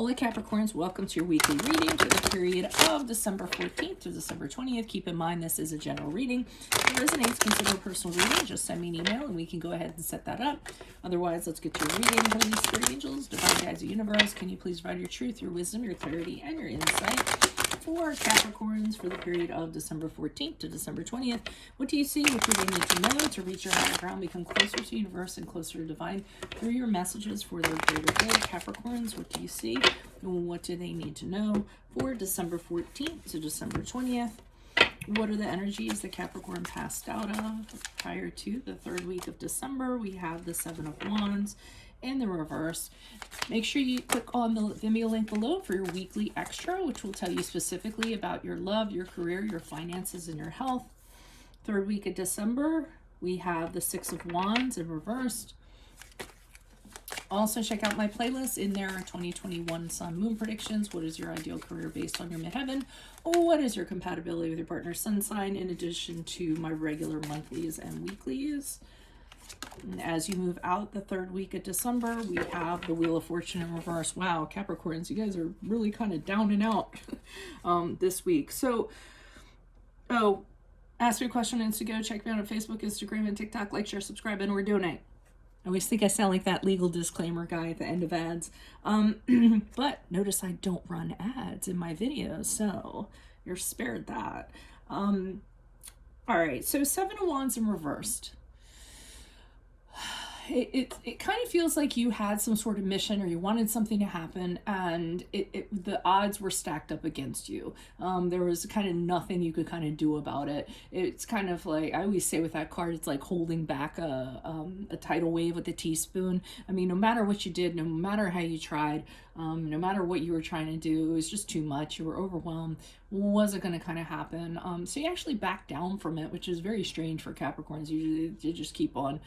Hola Capricorns, welcome to your weekly reading for the period of December 14th to December 20th. Keep in mind this is a general reading. If it resonates, consider a personal reading. Just send me an email and we can go ahead and set that up. Otherwise, let's get to your reading. Holy Spirit Angels, Divine Guides of the Universe, can you please provide your truth, your wisdom, your clarity, and your insight for Capricorns for the period of December 14th to December 20th. What do you see? What do they need to know to reach your higher ground, become closer to the universe and closer to divine through your messages for their greater good? Capricorns, what do you see? What do they need to know for December 14th to December 20th? What are the energies that Capricorn passed out of prior to the third week of December? We have the Seven of Wands in the reverse. Make sure you click on the Vimeo link below for your weekly extra, which will tell you specifically about your love, your career, your finances, and your health. Third week of December, we have the Six of Wands in reversed. Also, check out my playlist. In there are 2021 Sun Moon predictions. What is your ideal career based on your midheaven? What is your compatibility with your partner's sun sign, in addition to my regular monthlies and weeklies? And as you move out the third week of December, we have the Wheel of Fortune in reverse. Wow, Capricorns, you guys are really kind of down and out this week. So, ask me a question on Instagram. Check me out on Facebook, Instagram, and TikTok. Like, share, subscribe, and or donate. I always think I sound like that legal disclaimer guy at the end of ads. But notice I don't run ads in my videos, so you're spared that. All right, so Seven of Wands in reversed. It kind of feels like you had some sort of mission or you wanted something to happen, and the odds were stacked up against you. There was kind of nothing you could kind of do about it. It's kind of like, I always say with that card, it's like holding back a tidal wave with a teaspoon. I mean, no matter what you did, no matter how you tried, no matter what you were trying to do, it was just too much. You were overwhelmed. Wasn't going to kind of happen. So you actually back down from it, which is very strange for Capricorns. Usually you just keep on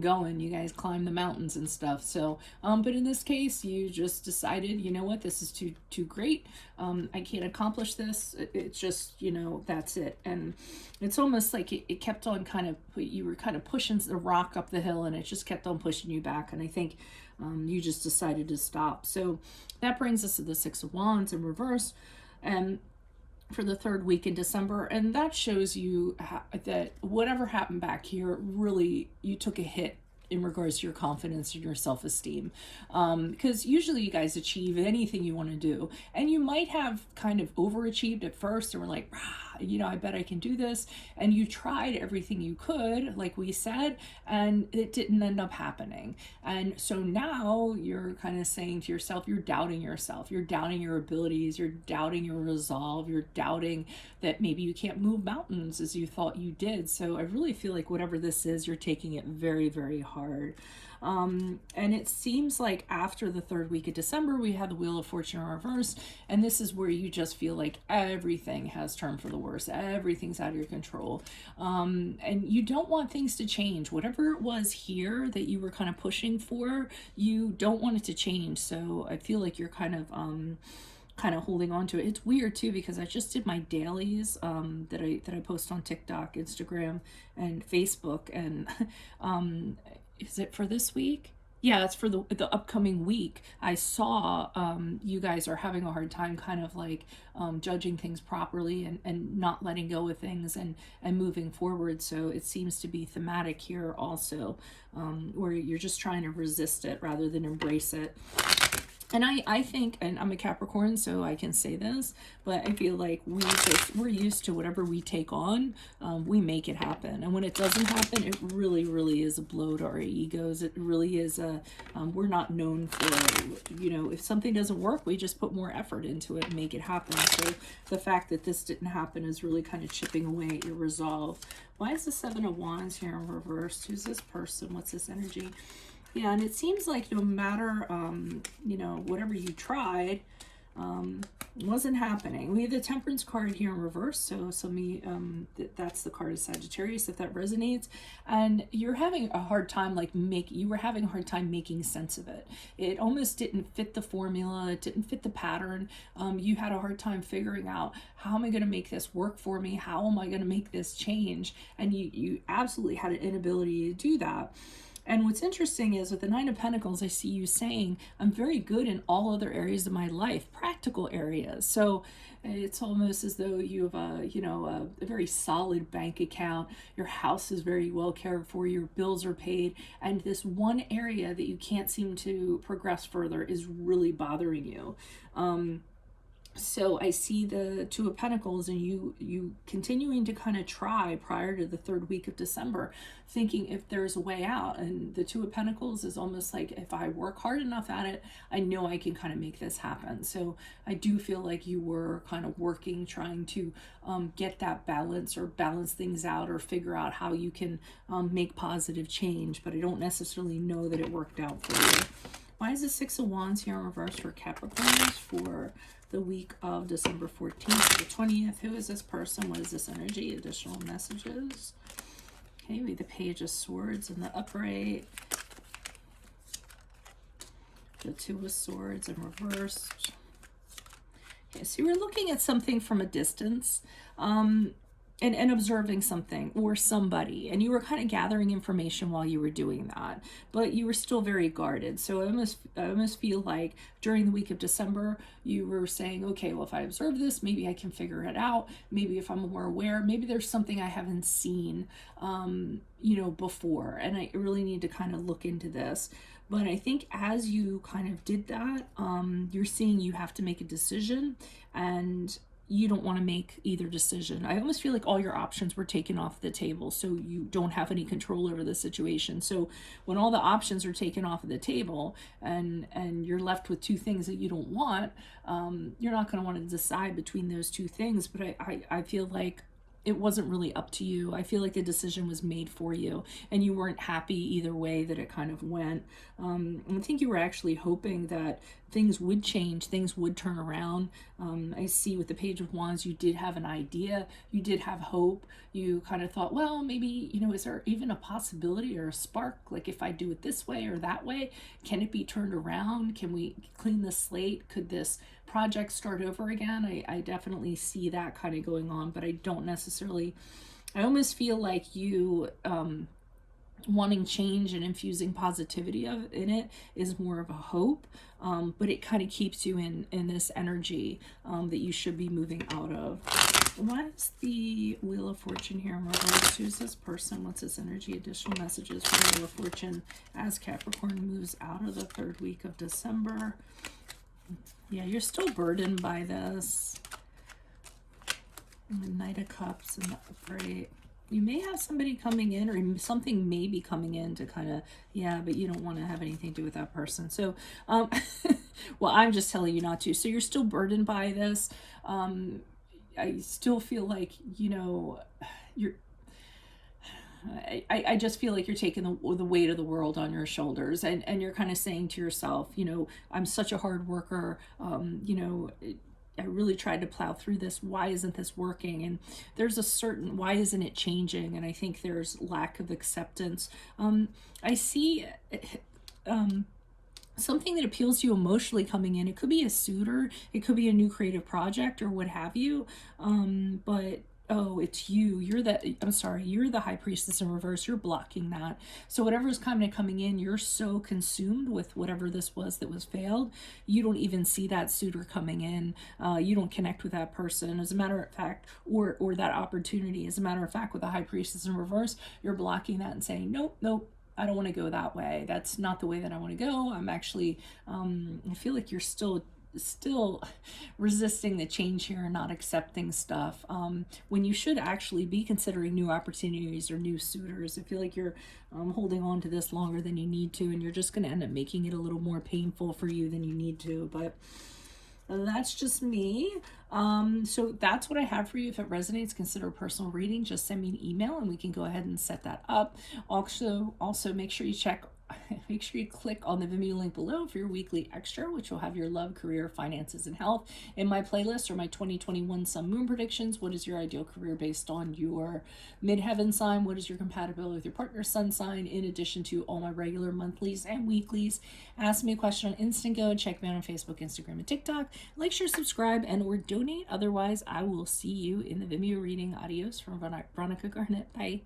going. You guys climb the mountains and stuff. So, but in this case, you just decided, you know what, this is too great. I can't accomplish this. It's just, that's it. And it's almost like it kept on you were kind of pushing the rock up the hill, and it just kept on pushing you back. And I think you just decided to stop. So that brings us to the Six of Wands in reverse. And for the third week in December, and that shows you that whatever happened back here, really, you took a hit in regards to your confidence and your self-esteem, because usually you guys achieve anything you want to do, and you might have kind of overachieved at first and were like, I bet I can do this, and you tried everything you could, like we said, and it didn't end up happening. And so now you're kind of saying to yourself, you're doubting yourself, you're doubting your abilities, you're doubting your resolve, you're doubting that maybe you can't move mountains as you thought you did. So I really feel like whatever this is, you're taking it very, very hard. And it seems like after the third week of December, we have the Wheel of Fortune in reverse, and this is where you just feel like everything has turned for the worse. Everything's out of your control, and you don't want things to change. Whatever it was here that you were kind of pushing for, you don't want it to change. So I feel like you're kind of holding on to it. It's weird too, because I just did my dailies that I post on TikTok, Instagram, and Facebook, and is it for this week? Yeah, it's for the upcoming week. I saw you guys are having a hard time kind of like judging things properly and not letting go of things and moving forward. So it seems to be thematic here also, where you're just trying to resist it rather than embrace it. And I think, and I'm a Capricorn, so I can say this, but I feel like we're used to whatever we take on, we make it happen. And when it doesn't happen, it really, really is a blow to our egos. It really is we're not known for, if something doesn't work, we just put more effort into it and make it happen. So the fact that this didn't happen is really kind of chipping away at your resolve. Why is the Seven of Wands here in reverse? Who's this person? What's this energy? Yeah, and it seems like no matter, whatever you tried, wasn't happening. We have the Temperance card here in reverse, so that's the card of Sagittarius, if that resonates. And you're having a hard time, you were having a hard time making sense of it. It almost didn't fit the formula, it didn't fit the pattern. You had a hard time figuring out, how am I going to make this work for me? How am I going to make this change? And you absolutely had an inability to do that. And what's interesting is with the Nine of Pentacles, I see you saying, I'm very good in all other areas of my life, practical areas. So it's almost as though you have a very solid bank account. Your house is very well cared for. Your bills are paid. And this one area that you can't seem to progress further is really bothering you. So I see the Two of Pentacles and you continuing to kind of try prior to the third week of December, thinking if there's a way out. And the Two of Pentacles is almost like, if I work hard enough at it, I know I can kind of make this happen. So I do feel like you were kind of working, trying to get that balance or balance things out or figure out how you can make positive change. But I don't necessarily know that it worked out for you. Why is the Six of Wands here in reverse for Capricorns for the week of December 14th to the 20th? Who is this person? What is this energy? Additional messages. Okay, we have the Page of Swords in the upright. The Two of Swords in reversed. Okay, so we're looking at something from a distance. And observing something or somebody, and you were kind of gathering information while you were doing that, but you were still very guarded. So I almost feel like during the week of December, you were saying, okay, well, if I observe this, maybe I can figure it out. Maybe if I'm more aware, maybe there's something I haven't seen, before, and I really need to kind of look into this. But I think as you kind of did that, you're seeing you have to make a decision, and you don't want to make either decision. I almost feel like all your options were taken off the table, so you don't have any control over the situation. So when all the options are taken off of the table and you're left with two things that you don't want, you're not going to want to decide between those two things. But I feel like it wasn't really up to you. I feel like the decision was made for you, and you weren't happy either way that it kind of went. I think you were actually hoping that things would change, things would turn around. I see with the Page of Wands, you did have an idea, you did have hope. You kind of thought, well, maybe, is there even a possibility or a spark? Like, if I do it this way or that way, can it be turned around? Can we clean the slate? Could this project start over again? I definitely see that kind of going on, but I don't necessarily, I almost feel like you wanting change and infusing positivity in it is more of a hope, but it kind of keeps you in this energy that you should be moving out of. Why is the Wheel of Fortune here in reverse? Who's this person? What's this energy? Additional messages for the Wheel of Fortune as Capricorn moves out of the third week of December. Yeah, you're still burdened by this. And the Knight of Cups and the upright. You may have somebody coming in, or something may be coming in to kind of, but you don't want to have anything to do with that person. So, well, I'm just telling you not to. So you're still burdened by this. I still feel like, you're, I just feel like you're taking the weight of the world on your shoulders, and you're kind of saying to yourself, I'm such a hard worker, I really tried to plow through this. Why isn't this working? And there's a certain, why isn't it changing? And I think there's lack of acceptance. I see something that appeals to you emotionally coming in. It could be a suitor, it could be a new creative project or what have you. But oh, it's you. You're the High Priestess in reverse. You're blocking that. So whatever's kind of coming in, you're so consumed with whatever this was that was failed, you don't even see that suitor coming in. You don't connect with that person. As a matter of fact, or that opportunity. As a matter of fact, with the High Priestess in reverse, you're blocking that and saying, nope, I don't want to go that way. That's not the way that I want to go. I'm actually, I feel like you're still resisting the change here and not accepting stuff, when you should actually be considering new opportunities or new suitors. I feel like you're holding on to this longer than you need to, and you're just going to end up making it a little more painful for you than you need to. But that's just me. So that's what I have for you. If it resonates, consider a personal reading. Just send me an email and we can go ahead and set that up. Also make sure you click on the Vimeo link below for your weekly extra, which will have your love, career, finances, and health. In my playlist are my 2021 Sun Moon predictions. What is your ideal career based on your midheaven sign? What is your compatibility with your partner's sun sign? In addition to all my regular monthlies and weeklies. Ask me a question on Instant Go. Check me out on Facebook, Instagram, and TikTok. Like, share, subscribe, and or donate. Otherwise, I will see you in the Vimeo reading. Adios from Veronica Garnett. Bye.